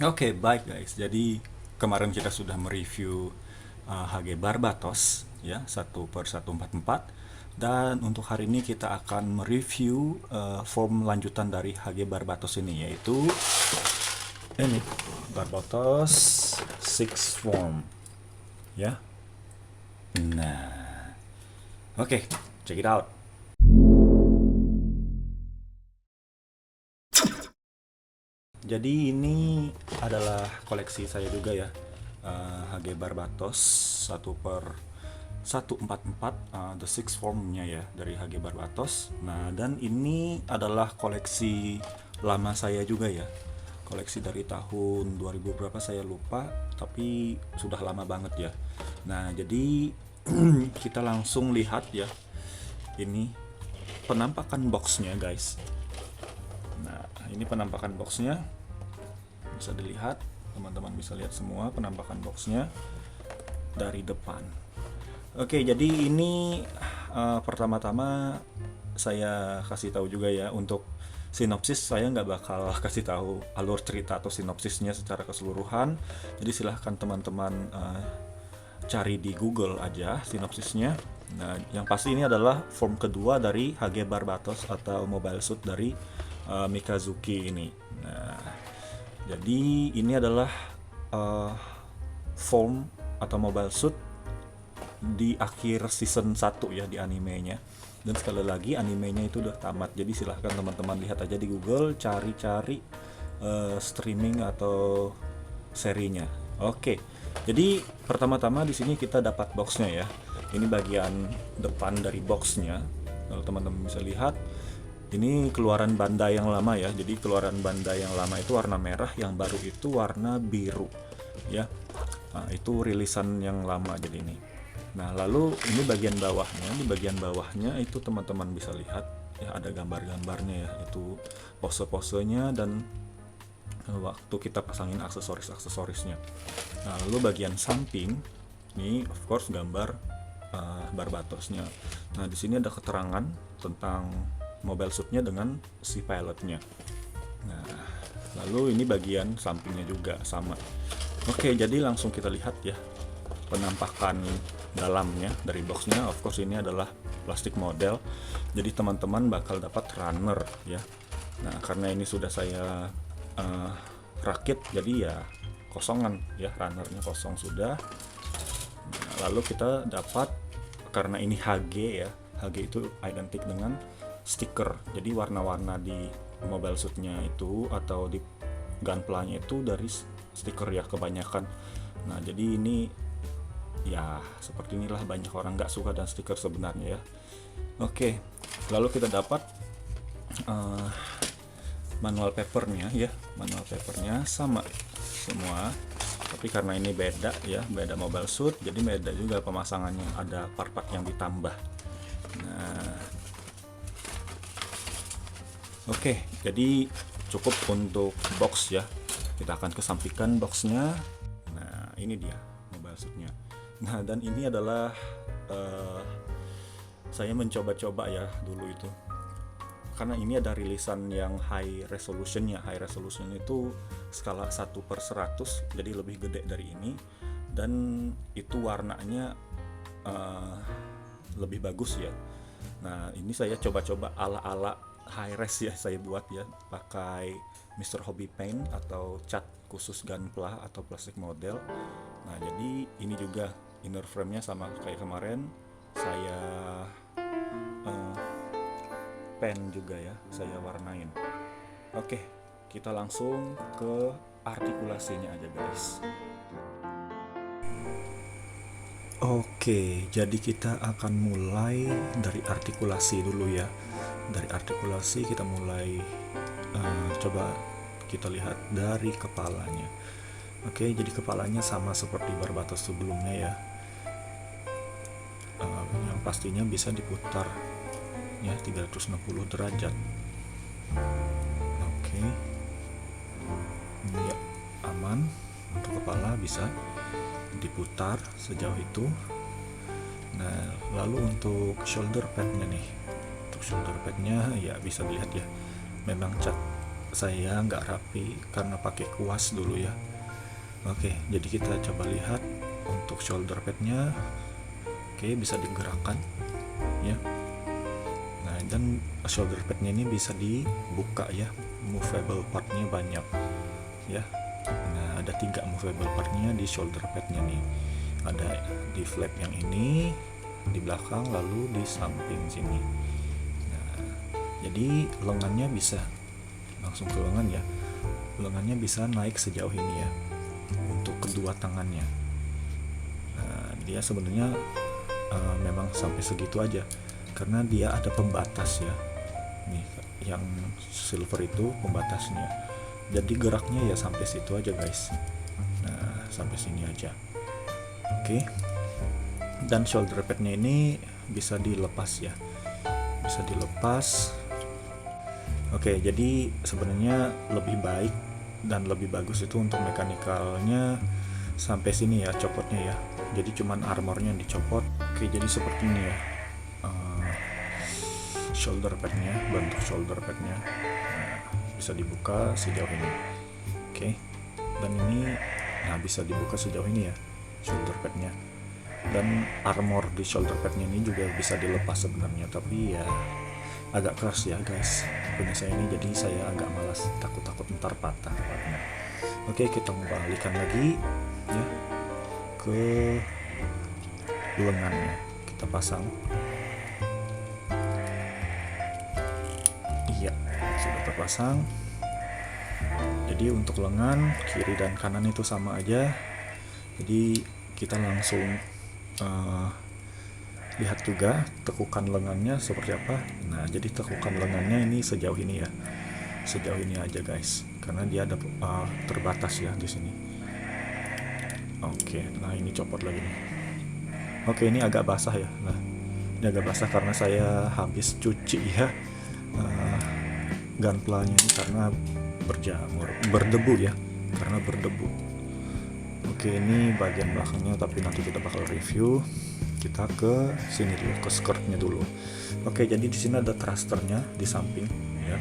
Oke, baik guys. Jadi kemarin kita sudah mereview HG Barbatos ya 1/144, dan untuk hari ini kita akan mereview form lanjutan dari HG Barbatos ini, yaitu ini Barbatos Six Form ya. Nah, oke, check it out. Jadi ini adalah koleksi saya juga ya, HG Barbatos 1/144, The Six Form-nya ya dari HG Barbatos. Nah, dan ini adalah koleksi lama saya juga ya. Koleksi dari tahun 2000 berapa saya lupa, tapi sudah lama banget ya. Nah, jadi kita langsung lihat ya. Ini penampakan boxnya guys. Nah, ini penampakan boxnya. Bisa dilihat, teman-teman bisa lihat semua penampakan boxnya dari depan. Oke, jadi ini pertama-tama saya kasih tahu juga ya, untuk sinopsis saya nggak bakal kasih tahu alur cerita atau sinopsisnya secara keseluruhan. Jadi silahkan teman-teman cari di Google aja sinopsisnya. Nah, yang pasti ini adalah form kedua dari HG Barbatos atau mobile suit dari Mikazuki ini. Nah, jadi ini adalah form atau mobile suit di akhir season 1 ya di animenya. Dan sekali lagi animenya itu udah tamat. Jadi silahkan teman-teman lihat aja di Google, cari-cari streaming atau serinya. Oke. Jadi pertama-tama di sini kita dapat boxnya ya. Ini bagian depan dari boxnya. Kalau teman-teman bisa lihat, ini keluaran Bandai yang lama ya. Jadi keluaran Bandai yang lama itu warna merah, yang baru itu warna biru ya. Nah, itu rilisan yang lama jadi ini. Nah, lalu ini bagian bawahnya. Di bagian bawahnya itu teman-teman bisa lihat ya, ada gambar-gambarnya ya. Itu pose-posenya dan waktu kita pasangin aksesoris-aksesorisnya. Nah, lalu bagian samping ini of course gambar Barbatosnya. Nah, di sini ada keterangan tentang mobile suitnya dengan si pilotnya. Nah, lalu ini bagian sampingnya juga sama. Oke, jadi langsung kita lihat ya penampakan dalamnya dari boxnya. Of course ini adalah plastik model, jadi teman-teman bakal dapat runner ya. Nah, karena ini sudah saya rakit, jadi ya kosongan ya, runnernya kosong sudah. Nah, lalu kita dapat, karena ini HG ya, HG itu identik dengan stiker. Jadi warna-warna di mobile suitnya itu atau di gunpla-nya itu dari stiker ya kebanyakan. Nah, jadi ini ya seperti inilah, banyak orang nggak suka dan stiker sebenarnya ya. Oke, lalu kita dapat manual papernya ya. Manual papernya sama semua, tapi karena ini beda ya, beda mobile suit, jadi beda juga pemasangannya, ada part-part yang ditambah. Nah, oke, jadi cukup untuk box ya. Kita akan kesampingkan boxnya. Nah, ini dia mobile suitnya. Nah, dan ini adalah saya mencoba-coba ya dulu itu, karena ini ada rilisan yang high resolutionnya. High resolution itu skala 1/100, jadi lebih gede dari ini, dan itu warnanya lebih bagus ya. Nah, ini saya coba-coba ala-ala high res ya, saya buat ya pakai Mr. Hobby Paint atau cat khusus gunpla atau plastik model. Nah, jadi ini juga inner frame-nya sama kayak kemarin, saya pen juga ya, saya warnain. Oke, kita langsung ke artikulasinya aja guys. Oke, jadi kita akan mulai dari artikulasi dulu ya. Dari artikulasi kita mulai, coba kita lihat dari kepalanya. Oke, jadi kepalanya sama seperti Barbatos sebelumnya ya. Yang pastinya bisa diputar ya 360 derajat. Oke, ini ya aman, untuk kepala bisa diputar sejauh itu. Nah, lalu untuk shoulder padnya nih, untuk shoulder padnya ya bisa dilihat ya, memang cat saya nggak rapi karena pakai kuas dulu ya. Oke, jadi kita coba lihat untuk shoulder padnya. Oke, bisa digerakkan ya. Nah, dan shoulder padnya ini bisa dibuka ya, movable partnya banyak ya. Nah, ada 3 movable partnya di shoulder padnya nih. Ada di flap yang ini, di belakang, lalu di samping sini. Nah, jadi lengannya bisa langsung ke lengan ya. Lengannya bisa naik sejauh ini ya untuk kedua tangannya. Nah, dia sebenarnya memang sampai segitu aja karena dia ada pembatas ya. Nih yang silver itu pembatasnya. Jadi geraknya ya sampai situ aja guys. Nah, sampai sini aja. Oke. Dan shoulder padnya ini bisa dilepas ya. Bisa dilepas. Oke, jadi sebenarnya lebih baik dan lebih bagus itu untuk mekanikalnya sampai sini ya copotnya ya. Jadi cuman armornya yang dicopot. Oke, jadi seperti ini ya shoulder padnya, bentuk shoulder padnya. Nah, bisa dibuka sejauh ini. Oke, dan ini nah bisa dibuka sejauh ini ya shoulder padnya. Dan armor di shoulder padnya ini juga bisa dilepas sebenarnya, tapi ya agak keras ya guys punya saya ini, jadi saya agak malas, takut ntar patah partnya. Oke, kita kembalikan lagi ya ke lengannya, kita pasang. Iya, sudah terpasang. Jadi untuk lengan kiri dan kanan itu sama aja, jadi kita langsung lihat juga tekukan lengannya seperti apa. Nah, jadi tekukan lengannya ini sejauh ini ya, sejauh ini aja guys, karena dia ada terbatas ya di sini. Oke, nah ini copot lagi nih. Oke, ini agak basah ya. Nah, ini agak basah karena saya habis cuci ya gunplanya ini karena berjamur, berdebu ya, karena berdebu. Oke, ini bagian belakangnya, tapi nanti kita bakal review. Kita ke sini dulu, ke skirtnya dulu. Oke, jadi di sini ada thrusternya di samping ya.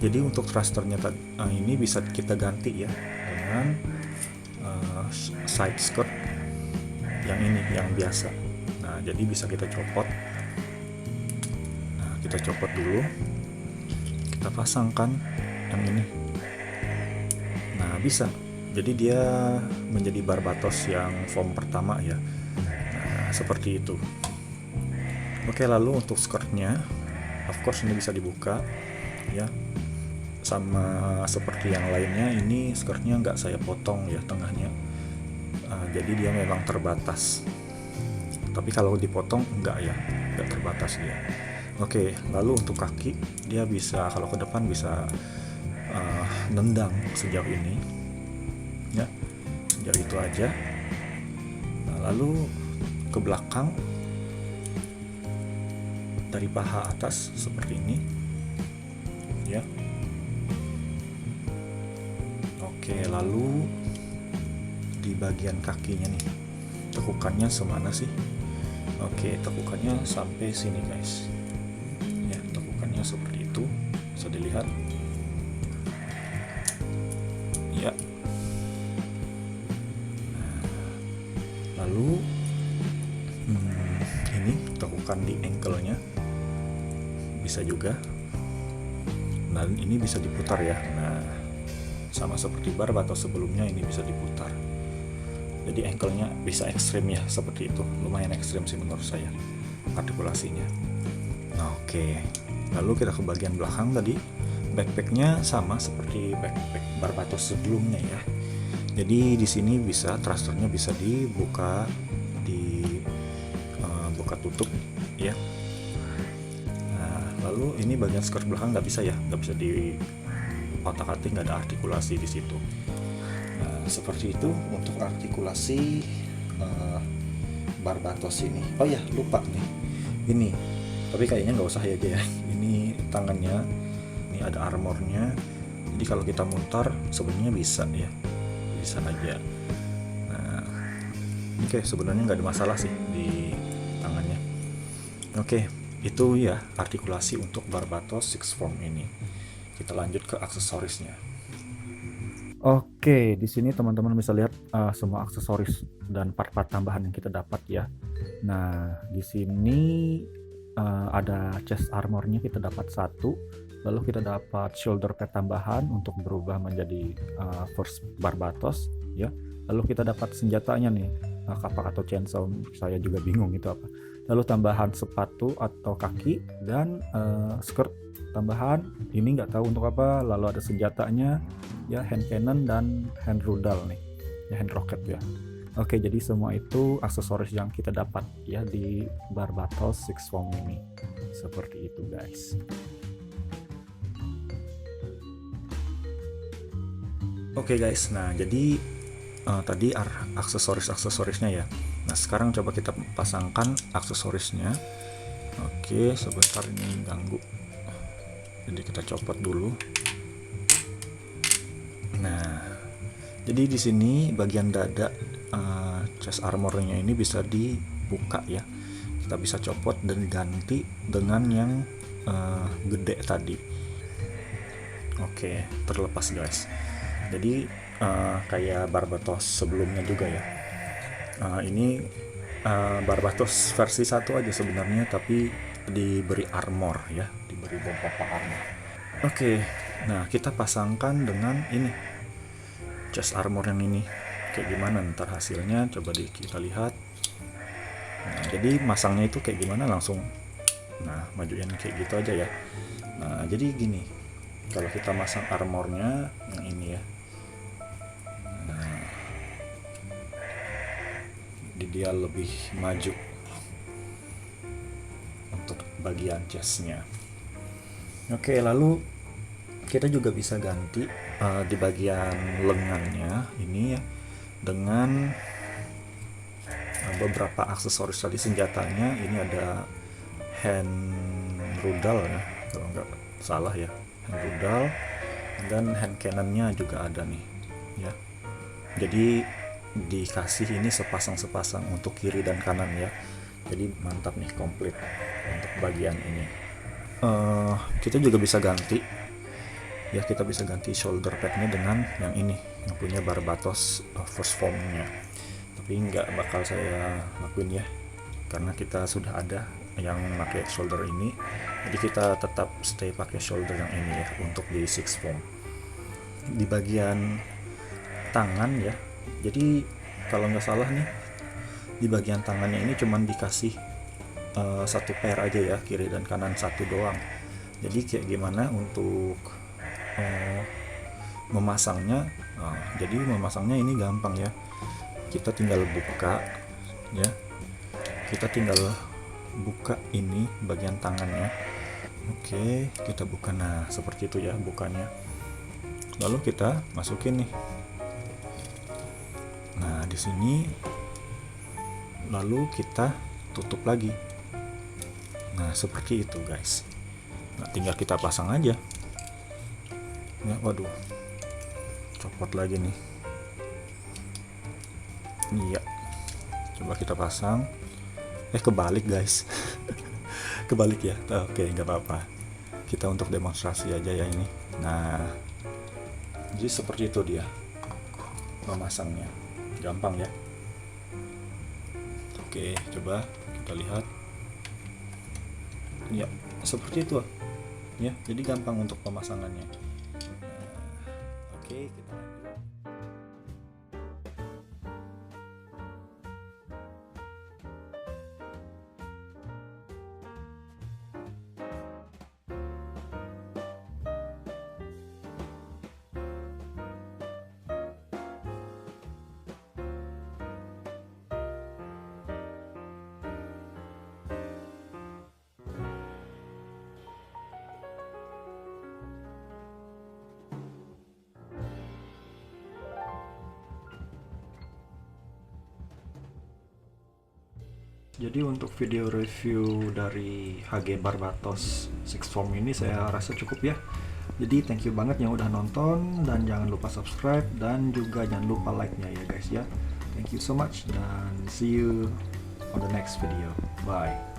Jadi untuk thrusternya ini bisa kita ganti ya dengan side skirt yang ini, yang biasa. Nah, jadi bisa kita copot. Nah, kita copot dulu, kita pasangkan yang ini. Nah, bisa. Jadi dia menjadi Barbatos yang form pertama ya. Nah, seperti itu. Oke, lalu untuk skirtnya, of course ini bisa dibuka ya. Sama seperti yang lainnya, ini skirtnya nggak saya potong ya tengahnya. Jadi dia memang terbatas. Tapi kalau dipotong enggak ya, nggak terbatas dia. Oke, lalu untuk kaki dia bisa, kalau ke depan bisa nendang sejauh ini ya, sejauh itu aja. Nah, lalu ke belakang dari paha atas seperti ini ya. Oke, lalu di bagian kakinya nih, tekukannya semana sih? Oke, tekukannya sampai sini guys ya, tekukannya seperti itu, bisa dilihat ya. Lalu ini tekukan di ankle-nya bisa juga. Dan ini bisa diputar ya. Nah, sama seperti Barbatos sebelumnya, ini bisa diputar. Jadi ankle-nya bisa ekstrim ya, seperti itu. Lumayan ekstrim sih menurut saya artikulasinya. Nah, oke. Lalu kita ke bagian belakang tadi. Backpack-nya sama seperti backpack Barbatos sebelumnya ya. Jadi di sini bisa thrusternya bisa dibuka, buka tutup ya. Nah, lalu ini bagian skirt belakang nggak bisa ya, nggak bisa di otak-atik, nggak ada artikulasi di situ. Nah, seperti itu untuk artikulasi Barbatos ini. Oh ya, lupa nih ini, tapi kayaknya nggak usah ya dia. Ini tangannya, ini ada armornya. Jadi kalau kita mutar sebenarnya bisa ya, bisa aja. Nah, oke, sebenarnya nggak ada masalah sih di tangannya. Oke, itu ya artikulasi untuk Barbatos Six Form ini. Kita lanjut ke aksesorisnya. Oke, di sini teman-teman bisa lihat semua aksesoris dan part-part tambahan yang kita dapat ya. Nah, di sini ada chest armornya kita dapat satu, lalu kita dapat shoulder pad tambahan untuk berubah menjadi first Barbatos ya. Lalu kita dapat senjatanya nih, kapak atau chainsaw, saya juga bingung itu apa. Lalu tambahan sepatu atau kaki dan skirt tambahan, ini nggak tahu untuk apa. Lalu ada senjatanya ya, hand cannon dan hand rudal nih ya, hand rocket ya. Oke, jadi semua itu aksesoris yang kita dapat ya di Barbatos Six Form ini, seperti itu guys. Oke guys, nah jadi tadi aksesorisnya ya. Nah sekarang coba kita pasangkan aksesorisnya. Oke, sebentar ini ganggu, jadi kita copot dulu. Nah, jadi di sini bagian dada chest armornya ini bisa dibuka ya. Kita bisa copot dan ganti dengan yang gede tadi. Oke, terlepas guys. Jadi kayak Barbatos sebelumnya juga ya. Ini Barbatos versi 1 aja sebenarnya, tapi diberi armor ya, diberi beberapa armor. Oke, nah kita pasangkan dengan ini chest armor yang ini. Kayak gimana ntar hasilnya, coba kita lihat. Nah, jadi masangnya itu kayak gimana, langsung majuin kayak gitu aja ya. Nah jadi gini, kalau kita masang armornya yang ini ya, nah dia lebih maju untuk bagian chestnya. Oke, lalu kita juga bisa ganti di bagian lengannya ini ya, dengan beberapa aksesoris tadi. Senjatanya ini ada hand rudal ya, kalau nggak salah ya, hand rudal, dan hand cannonnya juga ada nih ya. Jadi dikasih ini sepasang untuk kiri dan kanan ya, jadi mantap nih, komplit untuk bagian ini. Kita juga bisa ganti ya, kita bisa ganti shoulder padnya dengan yang ini, yang punya Barbatos first formnya, tapi nggak bakal saya lakuin ya, karena kita sudah ada yang pakai shoulder ini, jadi kita tetap stay pakai shoulder yang ini ya untuk di six form. Di bagian tangan ya, jadi kalau nggak salah nih di bagian tangannya ini cuman dikasih satu pair aja ya, kiri dan kanan satu doang. Jadi kayak gimana untuk memasangnya? Jadi memasangnya ini gampang ya, kita tinggal buka ya, kita tinggal buka ini bagian tangannya. Oke, kita buka, nah seperti itu ya bukanya, lalu kita masukin nih. Nah di sini lalu kita tutup lagi. Nah seperti itu guys. Nah tinggal kita pasang aja ya. Waduh, copot lagi nih. Iya, coba kita pasang. Kebalik guys. Kebalik ya. Oke, nggak apa-apa, kita untuk demonstrasi aja ya ini. Nah jadi seperti itu dia memasangnya, gampang ya. Oke, coba kita lihat ya, seperti itu ya, jadi gampang untuk pemasangannya. Oke, kita lanjut. Jadi untuk video review dari HG Barbatos Six Form ini saya rasa cukup ya. Jadi thank you banget yang udah nonton, dan jangan lupa subscribe dan juga jangan lupa like-nya ya guys ya. Thank you so much dan see you on the next video. Bye.